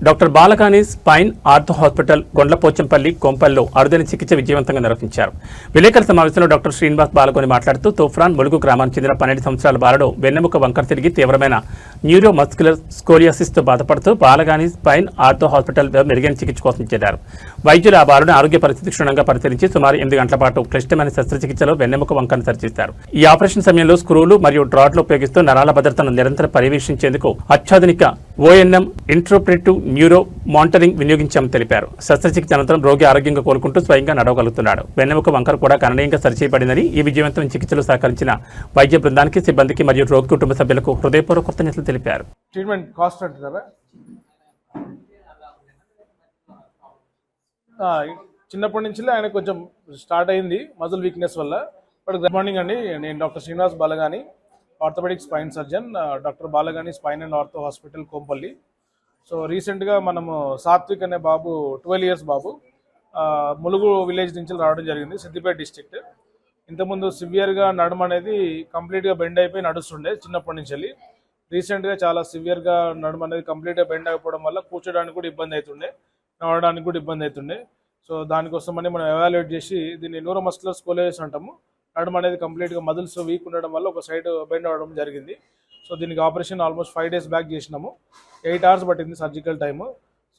Doctor బాలకాని spine ortho hospital గొండ్లపోచంపల్లి కొంపల్లో అరుదైన చికిత్స విజయవంతంగా నిర్వహించారు. విలేకరుల సమావేశంలో డాక్టర్ శ్రీనివాస్ బాలకోని మాట్లాడుతూ తూఫ్రాన్ ములుగు గ్రామానికి చెందిన 12 సంవత్సరాల బాలుడు వెన్నెముక వంకర తిరిగి తీవ్రమైన న్యూరోమస్క్యులర్ స్కోలియోసిస్తో బాధపడుతూ బాలకాని స్పైన్ ఆర్థో హాస్పిటల్ మెరుగైన చికిత్స కోసం చేరారు. వైద్యులు ఆ బాలుని ఆరోగ్య పరిస్థితి క్షుణ్ణంగా పరిశీలించి సుమారు 8 గంటల పాటు క్లిష్టమైన శస్త్రచికిత్సలో వెన్నెముక వంకరను సరిచేశారు. ఈ ఆపరేషన్ సమయంలో స్క్రూలు మరియు డ్రాడ్లు ఉపయోగిస్తూ నరాల భద్రతను నిరంతరం పర్యవేక్షించేందుకు అత్యాధునిక ఓఎన్ఎం ఇంటర్ప్రెటివ్ న్యూరో మానిటరింగ్ వినియోగించామని తెలిపారు. శస్త్రచికిత్స అనంతరం రోగి ఆరోగ్యంగా కోలుకుంటూ స్వయంగా నడవగలుగుతున్నాడు. వెన్నెముక వంకర కూడా గణనీయంగా సరిచేయబడిందని ఈ విజయవంతమైన చికిత్సలో సహకరించిన వైద్య బృందానికి, సిబ్బందికి మరియు రోగి కుటుంబ సభ్యులకు హృదయపూర్వక కృతజ్ఞతలు తెలిపారు. ట్రీట్మెంట్ కాస్ట్ అంటున్నారా? చిన్నప్పటి నుంచి ఆయన కొంచెం స్టార్ట్ అయింది మజిల్ వీక్నెస్ వల్ల. బట్ గుడ్ మార్నింగ్ అండి, నేను doctor Srinivas Balagani, orthopaedic spine surgeon, doctor Balagani spine and ortho hospital Kompally. So రీసెంట్గా మనము సాత్విక్ అనే బాబు 12 ఇయర్స్ బాబు ములుగు విలేజ్ నుంచి రావడం జరిగింది, సిద్దిపేట డిస్ట్రిక్ట్. ఇంతకుముందు సివియర్గా నడుము అనేది కంప్లీట్గా బెండ్ అయిపోయి నడుస్తుండే చిన్నప్పటి నుంచి వెళ్ళి. రీసెంట్గా చాలా సివియర్గా నడుము అనేది కంప్లీట్గా బెండ్ అయిపోవడం వల్ల కూర్చోడానికి కూడా ఇబ్బంది అవుతుండే, నడవడానికి కూడా ఇబ్బంది అవుతుండే. సో దానికోసమని మనం ఎవాల్యుయేట్ చేసి దీన్ని న్యూరోమస్క్యులర్ స్కోలియోసిస్ అంటాము. నడుము అనేది కంప్లీట్గా మజిల్స్ వీక్ ఉండడం వల్ల ఒక సైడ్ బెండ్ అవ్వడం జరిగింది. సో దీనికి ఆపరేషన్ ఆల్మోస్ట్ 5 days బ్యాక్ చేసినాము. 8 hours పట్టింది సర్జికల్ టైము.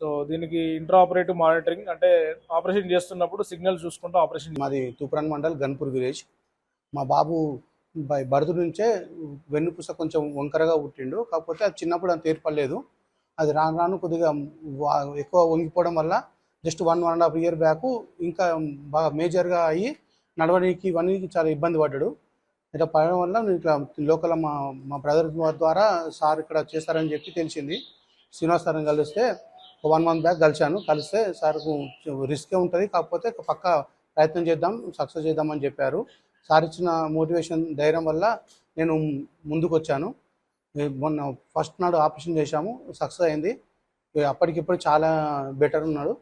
సో దీనికి ఇంట్రా ఆపరేటివ్ మానిటరింగ్, అంటే ఆపరేషన్ చేస్తున్నప్పుడు సిగ్నల్ చూసుకుంటూ ఆపరేషన్. మాది తూప్రాన్ మండల్ గన్పూర్ విలేజ్. మా బాబు బర్త్ నుంచే వెన్నుపూస కొంచెం వంకరగా పుట్టిండు. కాకపోతే అది చిన్నప్పుడు అంత ఏర్పడలేదు. అది రాను రాను కొద్దిగా ఎక్కువ వంగిపోవడం వల్ల జస్ట్ 1.5 year బ్యాక్ ఇంకా బాగా మేజర్గా అయ్యి నడవడానికి ఇవన్నీ చాలా ఇబ్బంది పడ్డాడు. ఇట్లా పడడం వల్ల నేను ఇట్లా లోకల్ మా బ్రదర్ ద్వారా సార్ ఇక్కడ చేస్తారని చెప్పి తెలిసింది. శ్రీనివాస్ సార్ని కలిస్తే 1 month బ్యాక్ కలిస్తే సార్కు రిస్కే ఉంటుంది, కాకపోతే పక్క ప్రయత్నం చేద్దాం, సక్సెస్ చేద్దామని చెప్పారు. సార్ ఇచ్చిన మోటివేషన్, ధైర్యం వల్ల నేను ముందుకు వచ్చాను. మొన్న ఫస్ట్ నాడు ఆపరేషన్ చేశాము, సక్సెస్ అయింది. అప్పటికిప్పుడు చాలా బెటర్ ఉన్నాడు.